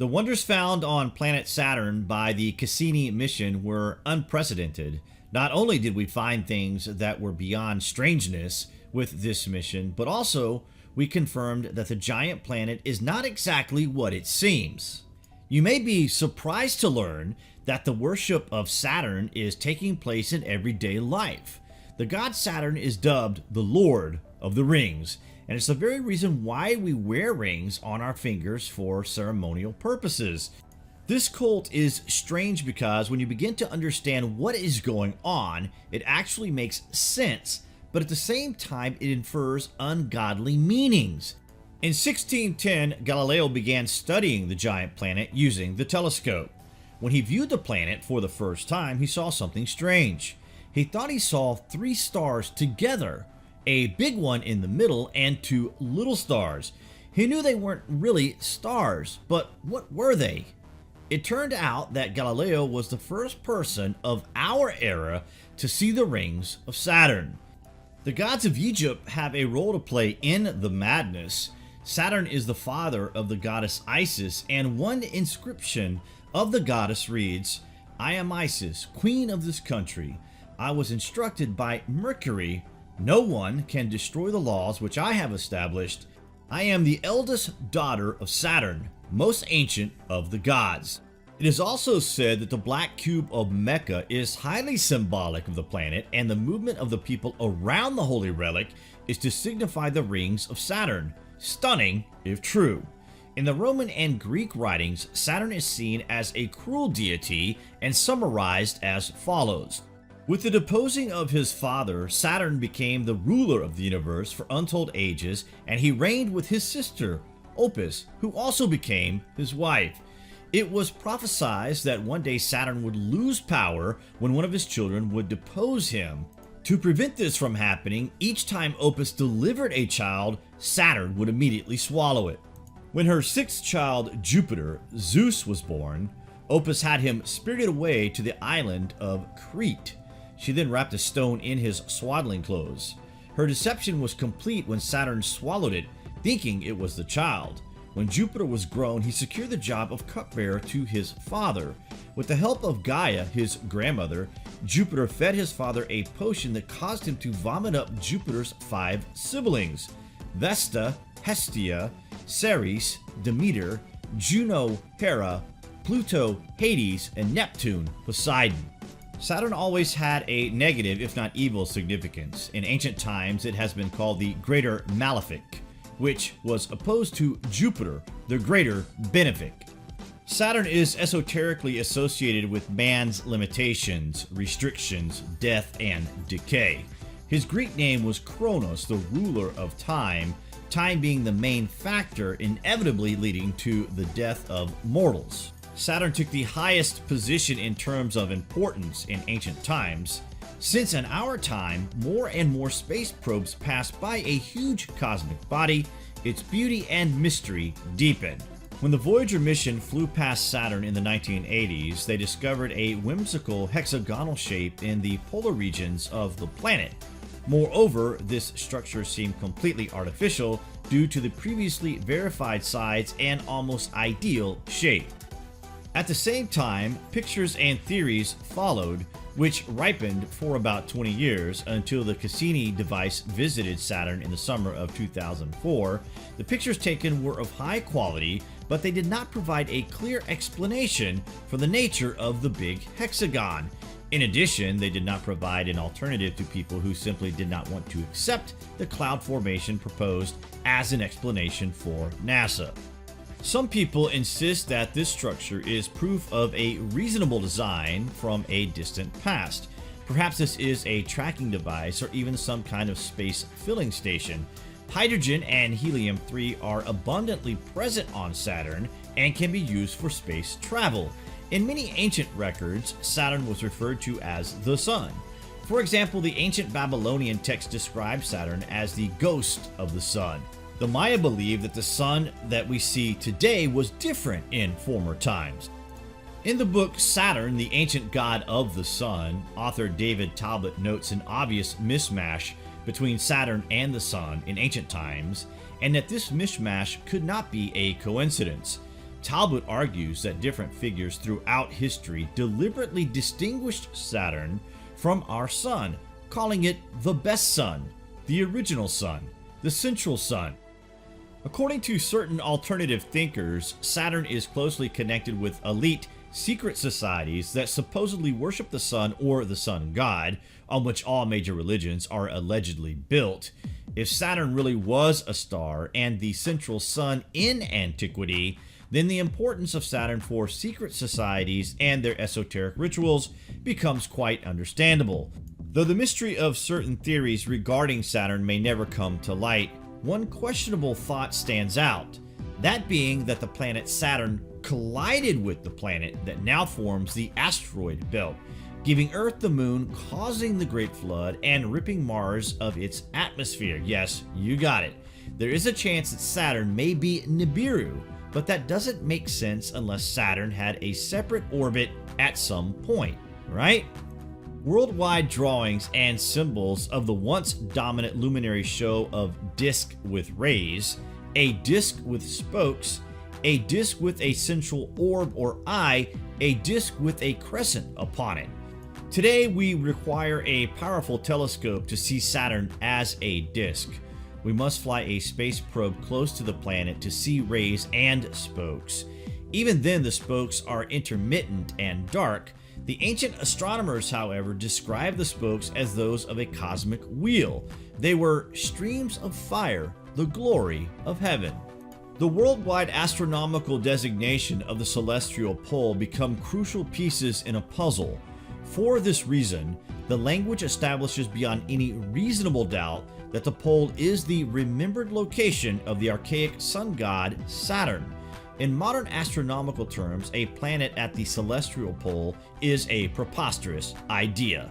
The wonders found on planet Saturn by the Cassini mission were unprecedented. Not only did we find things that were beyond strangeness with this mission, but also we confirmed that the giant planet is not exactly what it seems. You may be surprised to learn that the worship of Saturn is taking place in everyday life. The god Saturn is dubbed the Lord of the Rings, and it's the very reason why we wear rings on our fingers for ceremonial purposes. This cult is strange because when you begin to understand what is going on, it actually makes sense, but at the same time it infers ungodly meanings. In 1610, Galileo began studying the giant planet using the telescope. When he viewed the planet for the first time, he saw something strange. He thought he saw three stars together, a big one in the middle and two little stars. He knew they weren't really stars, but what were they? It turned out that Galileo was the first person of our era to see the rings of Saturn. The gods of Egypt have a role to play in the madness. Saturn is the father of the goddess Isis, and one inscription of the goddess reads, "I am Isis, queen of this country. I was instructed by Mercury. No one can destroy the laws which I have established. I am the eldest daughter of Saturn, most ancient of the gods." It is also said that the black cube of Mecca is highly symbolic of the planet, and the movement of the people around the holy relic is to signify the rings of Saturn. Stunning, if true. In the Roman and Greek writings, Saturn is seen as a cruel deity and summarized as follows. With the deposing of his father, Saturn became the ruler of the universe for untold ages, and he reigned with his sister, Opis, who also became his wife. It was prophesied that one day Saturn would lose power when one of his children would depose him. To prevent this from happening, each time Opis delivered a child, Saturn would immediately swallow it. When her sixth child, Jupiter, Zeus, was born, Opis had him spirited away to the island of Crete. She then wrapped a stone in his swaddling clothes. Her deception was complete when Saturn swallowed it, thinking it was the child. When Jupiter was grown, he secured the job of cupbearer to his father. With the help of Gaia, his grandmother, Jupiter fed his father a potion that caused him to vomit up Jupiter's 5 siblings: Vesta, Hestia, Ceres, Demeter, Juno, Hera, Pluto, Hades, and Neptune, Poseidon. Saturn always had a negative, if not evil, significance. In ancient times, it has been called the Greater Malefic, which was opposed to Jupiter, the Greater Benefic. Saturn is esoterically associated with man's limitations, restrictions, death, and decay. His Greek name was Kronos, the ruler of time, time being the main factor inevitably leading to the death of mortals. Saturn took the highest position in terms of importance in ancient times. Since in our time, more and more space probes pass by a huge cosmic body, its beauty and mystery deepened. When the Voyager mission flew past Saturn in the 1980s, they discovered a whimsical hexagonal shape in the polar regions of the planet. Moreover, this structure seemed completely artificial due to the previously verified size and almost ideal shape. At the same time, pictures and theories followed, which ripened for about 20 years until the Cassini device visited Saturn in the summer of 2004. The pictures taken were of high quality, but they did not provide a clear explanation for the nature of the big hexagon. In addition, they did not provide an alternative to people who simply did not want to accept the cloud formation proposed as an explanation for NASA. Some people insist that this structure is proof of a reasonable design from a distant past. Perhaps this is a tracking device or even some kind of space filling station. Hydrogen and helium-3 are abundantly present on Saturn and can be used for space travel. In many ancient records, Saturn was referred to as the Sun. For example, the ancient Babylonian text describes Saturn as the ghost of the sun. The Maya believed that the sun that we see today was different in former times. In the book Saturn, the Ancient God of the Sun, author David Talbot notes an obvious mismatch between Saturn and the Sun in ancient times, and that this mismatch could not be a coincidence. Talbot argues that different figures throughout history deliberately distinguished Saturn from our sun, calling it the best sun, the original sun, the central sun. According to certain alternative thinkers, Saturn is closely connected with elite secret societies that supposedly worship the sun or the sun god, on which all major religions are allegedly built. If Saturn really was a star and the central sun in antiquity, then the importance of Saturn for secret societies and their esoteric rituals becomes quite understandable. Though the mystery of certain theories regarding Saturn may never come to light, one questionable thought stands out, that being that the planet Saturn collided with the planet that now forms the asteroid belt, giving Earth the moon, causing the Great Flood, and ripping Mars of its atmosphere. Yes, you got it. There is a chance that Saturn may be Nibiru, but that doesn't make sense unless Saturn had a separate orbit at some point, right? Worldwide drawings and symbols of the once dominant luminary show of disk with rays, a disk with spokes, a disk with a central orb or eye, a disk with a crescent upon it. Today we require a powerful telescope to see Saturn as a disk. We must fly a space probe close to the planet to see rays and spokes. Even then the spokes are intermittent and dark. The ancient astronomers, however, described the spokes as those of a cosmic wheel. They were streams of fire, the glory of heaven. The worldwide astronomical designation of the celestial pole become crucial pieces in a puzzle. For this reason, the language establishes beyond any reasonable doubt that the pole is the remembered location of the archaic sun god Saturn. In modern astronomical terms, a planet at the celestial pole is a preposterous idea.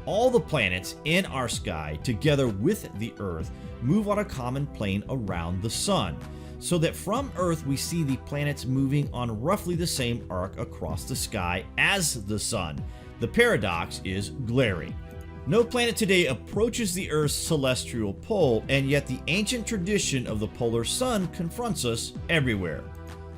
All the planets in our sky, together with the Earth, move on a common plane around the sun, so that from Earth we see the planets moving on roughly the same arc across the sky as the sun. The paradox is glaring. No planet today approaches the Earth's celestial pole, and yet the ancient tradition of the polar sun confronts us everywhere.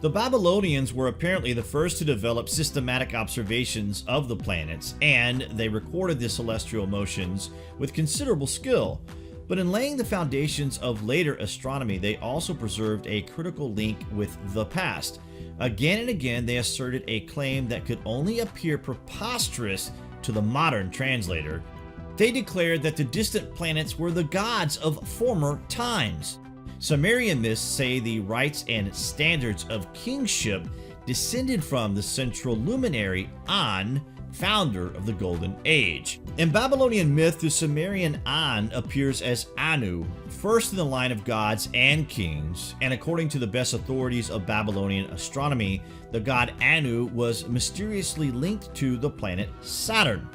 The Babylonians were apparently the first to develop systematic observations of the planets, and they recorded the celestial motions with considerable skill. But in laying the foundations of later astronomy, they also preserved a critical link with the past. Again and again, they asserted a claim that could only appear preposterous to the modern translator. They declared that the distant planets were the gods of former times. Sumerian myths say the rites and standards of kingship descended from the central luminary An, founder of the Golden Age. In Babylonian myth, the Sumerian An appears as Anu, first in the line of gods and kings, and according to the best authorities of Babylonian astronomy, the god Anu was mysteriously linked to the planet Saturn.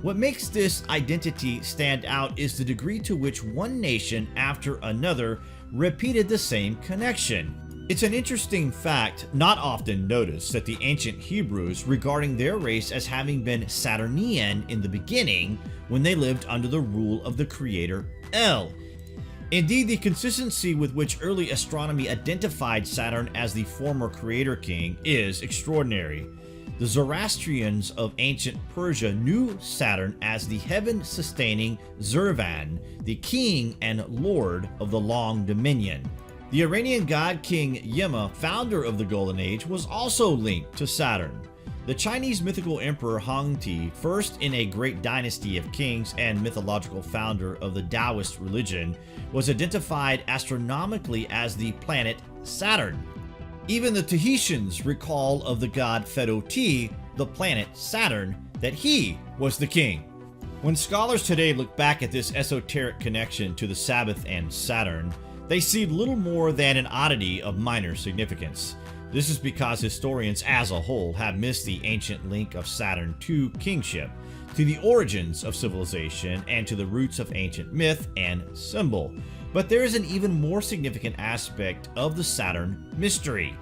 What makes this identity stand out is the degree to which one nation after another repeated the same connection. It's an interesting fact not often noticed that the ancient Hebrews regarding their race as having been Saturnian in the beginning when they lived under the rule of the creator El. Indeed, the consistency with which early astronomy identified Saturn as the former creator king is extraordinary. The Zoroastrians of ancient Persia knew Saturn as the heaven-sustaining Zurvan, the king and lord of the long dominion. The Iranian god king Yima, founder of the Golden Age, was also linked to Saturn. The Chinese mythical emperor Hongti, first in a great dynasty of kings and mythological founder of the Taoist religion, was identified astronomically as the planet Saturn. Even the Tahitians recall of the god Fedoti, the planet Saturn, that he was the king. When scholars today look back at this esoteric connection to the Sabbath and Saturn, they see little more than an oddity of minor significance. This is because historians as a whole have missed the ancient link of Saturn to kingship, to the origins of civilization, and to the roots of ancient myth and symbol. But there is an even more significant aspect of the Saturn mystery.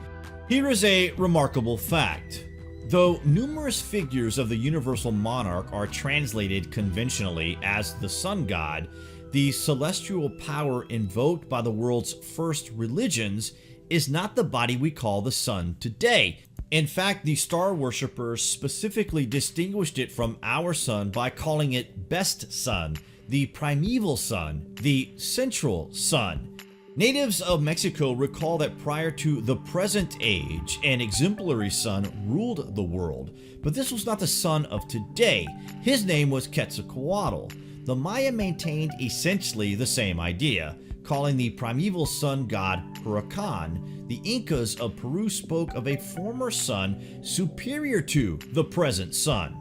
Here is a remarkable fact. Though numerous figures of the universal monarch are translated conventionally as the sun god, the celestial power invoked by the world's first religions is not the body we call the sun today. In fact, the star worshippers specifically distinguished it from our sun by calling it best sun, the primeval sun, the central sun. Natives of Mexico recall that prior to the present age, an exemplary sun ruled the world, but this was not the sun of today. His name was Quetzalcoatl. The Maya maintained essentially the same idea, calling the primeval sun god Huracan. The Incas of Peru spoke of a former sun superior to the present sun.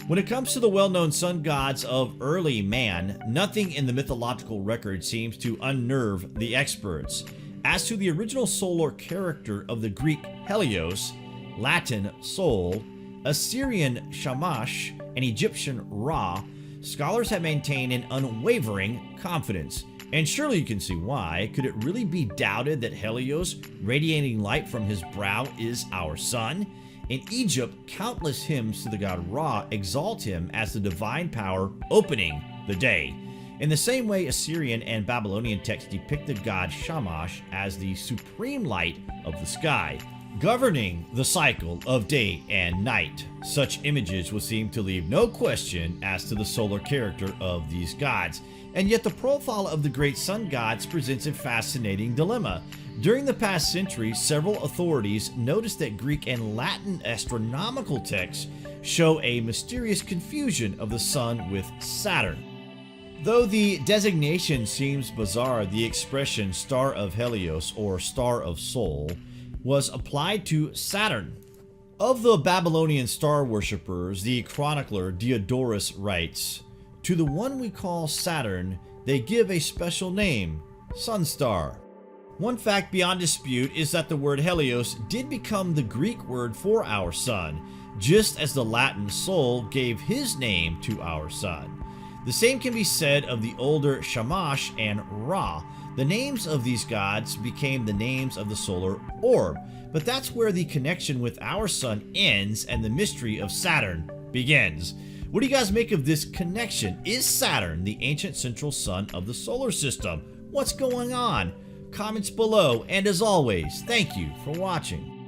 When it comes to the well-known sun gods of early man, nothing in the mythological record seems to unnerve the experts. As to the original solar character of the Greek Helios, Latin Sol, Assyrian Shamash, and Egyptian Ra, scholars have maintained an unwavering confidence. And surely you can see why. Could it really be doubted that Helios, radiating light from his brow, is our sun? In Egypt, countless hymns to the god Ra exalt him as the divine power opening the day. In the same way, Assyrian and Babylonian texts depict the god Shamash as the supreme light of the sky, governing the cycle of day and night. Such images would seem to leave no question as to the solar character of these gods. And yet the profile of the great sun gods presents a fascinating dilemma. During the past century, several authorities noticed that Greek and Latin astronomical texts show a mysterious confusion of the sun with Saturn. Though the designation seems bizarre, the expression Star of Helios or Star of Sol was applied to Saturn. Of the Babylonian star worshippers, the chronicler Diodorus writes, "To the one we call Saturn, they give a special name, Sun Star." One fact beyond dispute is that the word Helios did become the Greek word for our sun, just as the Latin Sol gave his name to our sun. The same can be said of the older Shamash and Ra. The names of these gods became the names of the solar orb, but that's where the connection with our sun ends and the mystery of Saturn begins. What do you guys make of this connection? Is Saturn the ancient central sun of the solar system? What's going on? Comments below, and as always, thank you for watching.